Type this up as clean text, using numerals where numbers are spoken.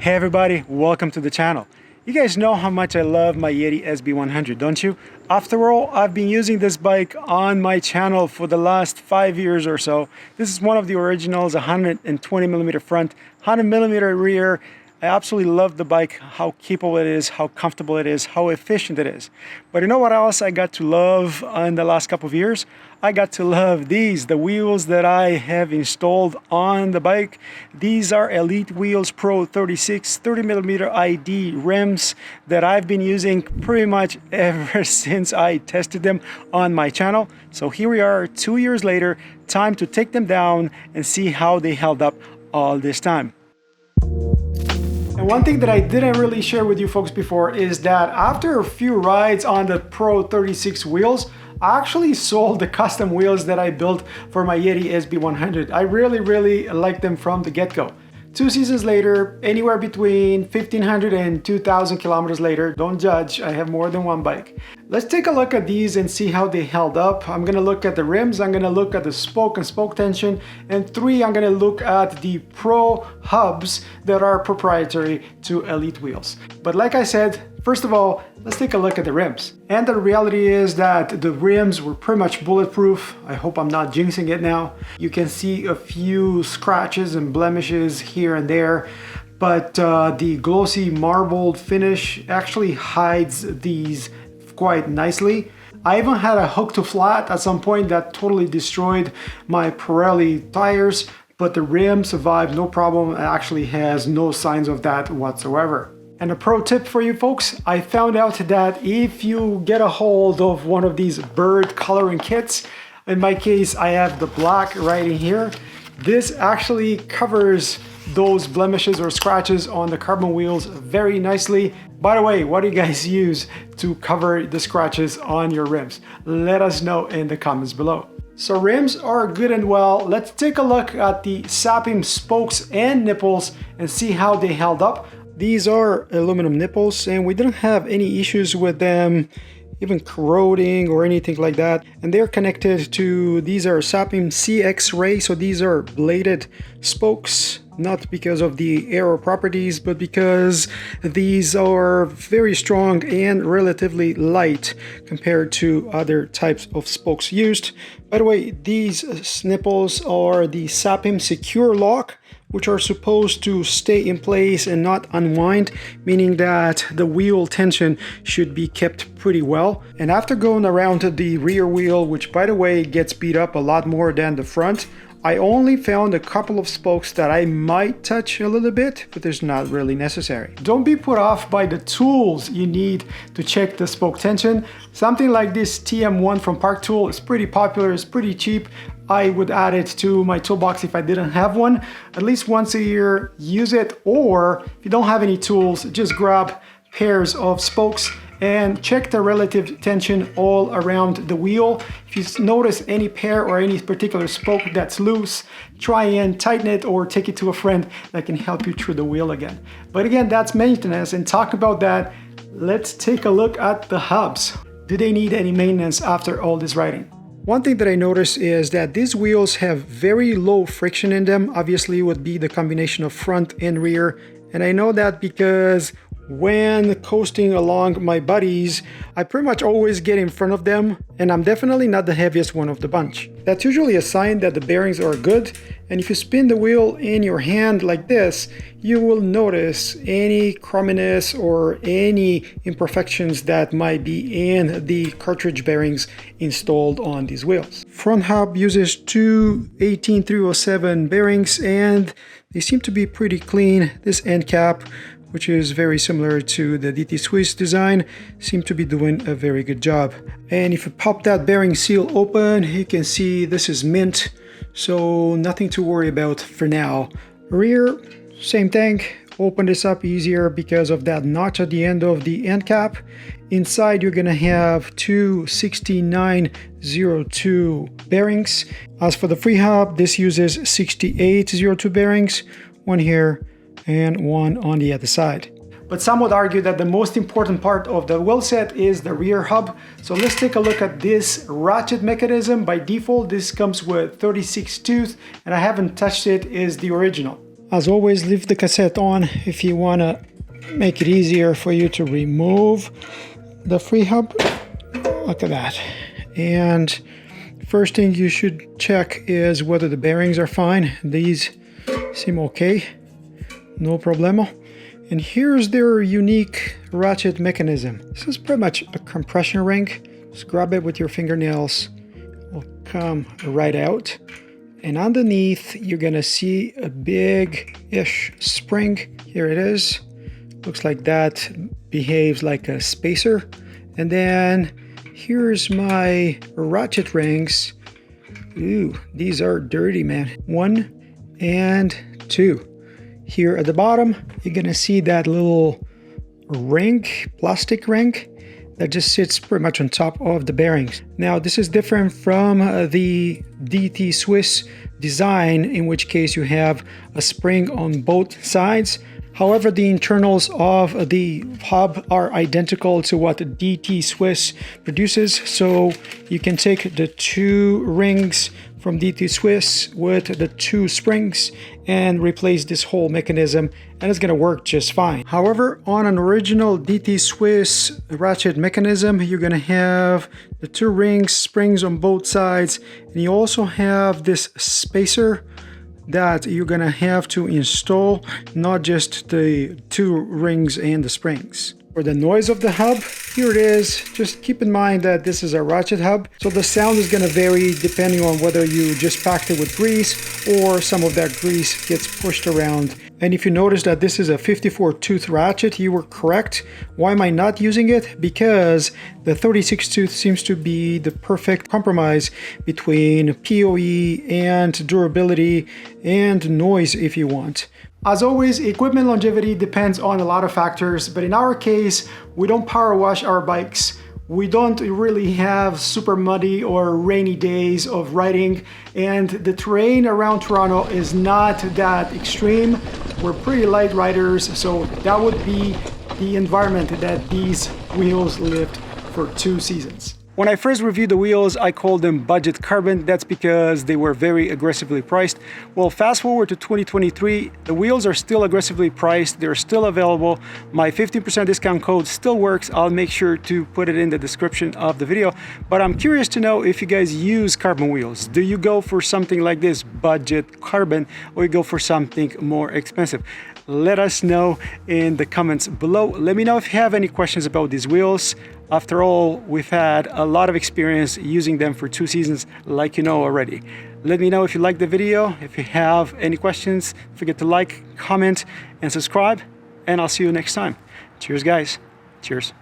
Hey everybody, welcome to the channel. You guys know how much I love my Yeti SB100, don't you? After all, I've been using this bike on my channel for the last 5 years or so. This is one of the originals, 120mm front, 100mm rear. I absolutely love the bike, how capable it is, how comfortable it is, how efficient it is. But you know what else I got to love in the last couple of years? I got to love these, the wheels that I have installed on the bike. These are Elitewheels PRO36 30mm ID rims that I've been using pretty much ever since I tested them on my channel. So here we are 2 years later, time to take them down and see how they held up all this time. And one thing that I didn't really share with you folks before is that after a few rides on the PRO36 wheels, I actually sold the custom wheels that I built for my Yeti SB100. I really like them from the get-go. 2 seasons later, anywhere between 1,500 and 2,000 kilometers later, don't judge, I have more than one bike. Let's take a look at these and see how they held up. I'm gonna look at the rims, I'm gonna look at the spoke and spoke tension, and 3, I'm gonna look at the Pro hubs that are proprietary to Elitewheels. But like I said, first of all, let's take a look at the rims. And the reality is that the rims were pretty much bulletproof. I hope I'm not jinxing it now. You can see a few scratches and blemishes here and there, but the glossy marbled finish actually hides these quite nicely. I even had a hook to flat at some point that totally destroyed my Pirelli tires, but the rim survived no problem. It actually has no signs of that whatsoever. And a pro tip for you folks, I found out that if you get a hold of one of these bird coloring kits, in my case I have the black right in here, this actually covers those blemishes or scratches on the carbon wheels very nicely. By the way, what do you guys use to cover the scratches on your rims? Let us know in the comments below. So rims are good and well. Let's take a look at the Sapim spokes and nipples and see how they held up. These are aluminum nipples and we didn't have any issues with them even corroding or anything like that. And they're connected to, these are Sapim CX-ray, so these are bladed spokes, not because of the aero properties, but because these are very strong and relatively light compared to other types of spokes used. By the way, these nipples are the Sapim Secure Lock, which are supposed to stay in place and not unwind, meaning that the wheel tension should be kept pretty well. And after going around the rear wheel, which by the way gets beat up a lot more than the front, I only found a couple of spokes that I might touch a little bit, but it's not really necessary. Don't be put off by the tools you need to check the spoke tension. Something like this TM1 from Park Tool is pretty popular, it's pretty cheap. I would add it to my toolbox if I didn't have one. At least once a year, use it, or if you don't have any tools, just grab pairs of spokes and check the relative tension all around the wheel. If you notice any pair or any particular spoke that's loose, try and tighten it or take it to a friend that can help you through the wheel again. But again, that's maintenance, and talk about that, let's take a look at the hubs. Do they need any maintenance after all this riding? One thing that I noticed is that these wheels have very low friction in them. Obviously it would be the combination of front and rear. And I know that because when coasting along my buddies, I pretty much always get in front of them, and I'm definitely not the heaviest one of the bunch. That's usually a sign that the bearings are good, and if you spin the wheel in your hand like this, you will notice any crumminess or any imperfections that might be in the cartridge bearings installed on these wheels. Front hub uses two 18307 bearings and they seem to be pretty clean. This end cap, which is very similar to the DT Swiss design, seem to be doing a very good job. And if you pop that bearing seal open, you can see this is mint, so nothing to worry about for now. Rear, same thing. Open this up easier because of that notch at the end of the end cap. Inside you're gonna have two 6902 bearings. As for the free hub, this uses 6802 bearings, one here and one on the other side. But some would argue that the most important part of the wheel set is the rear hub. So let's take a look at this ratchet mechanism. By default, this comes with 36 tooth, and I haven't touched it, is the original. As always, leave the cassette on if you want to make it easier for you to remove the free hub. Look at that. And first thing you should check is whether the bearings are fine. These seem okay, no problemo. And here's their unique ratchet mechanism. This is pretty much a compression ring. Just grab it with your fingernails. It'll come right out. And underneath, you're gonna see a big-ish spring. Here it is. Looks like that behaves like a spacer. And then here's my ratchet rings. Ooh, these are dirty, man. 1 and 2. Here at the bottom, you're gonna see that little ring, plastic ring, that just sits pretty much on top of the bearings. Now, this is different from the DT Swiss design, in which case you have a spring on both sides. However, the internals of the hub are identical to what DT Swiss produces, so you can take the 2 rings from DT Swiss with the 2 springs and replace this whole mechanism, and it's going to work just fine. However, on an original DT Swiss ratchet mechanism, you're going to have the 2 rings, springs on both sides, and you also have this spacer that you're going to have to install, not just the 2 rings and the springs. For the noise of the hub, here it is. Just keep in mind that this is a ratchet hub, so the sound is going to vary depending on whether you just packed it with grease or some of that grease gets pushed around. And if you notice that this is a 54 tooth ratchet, you were correct. Why am I not using it? Because the 36 tooth seems to be the perfect compromise between PoE and durability and noise if you want. As always, equipment longevity depends on a lot of factors, but in our case, we don't power wash our bikes. We don't really have super muddy or rainy days of riding, and the terrain around Toronto is not that extreme. We're pretty light riders, so that would be the environment that these wheels lived for 2 seasons. When I first reviewed the wheels, I called them budget carbon. That's because they were very aggressively priced. Well, fast forward to 2023, the wheels are still aggressively priced. They're still available. My 15% discount code still works. I'll make sure to put it in the description of the video. But I'm curious to know if you guys use carbon wheels. Do you go for something like this, budget carbon, or you go for something more expensive? Let us know in the comments below. Let me know if you have any questions about these wheels. After all, we've had a lot of experience using them for 2 seasons, like you know already. Let me know if you liked the video. If you have any questions, don't forget to like, comment, and subscribe. And I'll see you next time. Cheers, guys. Cheers.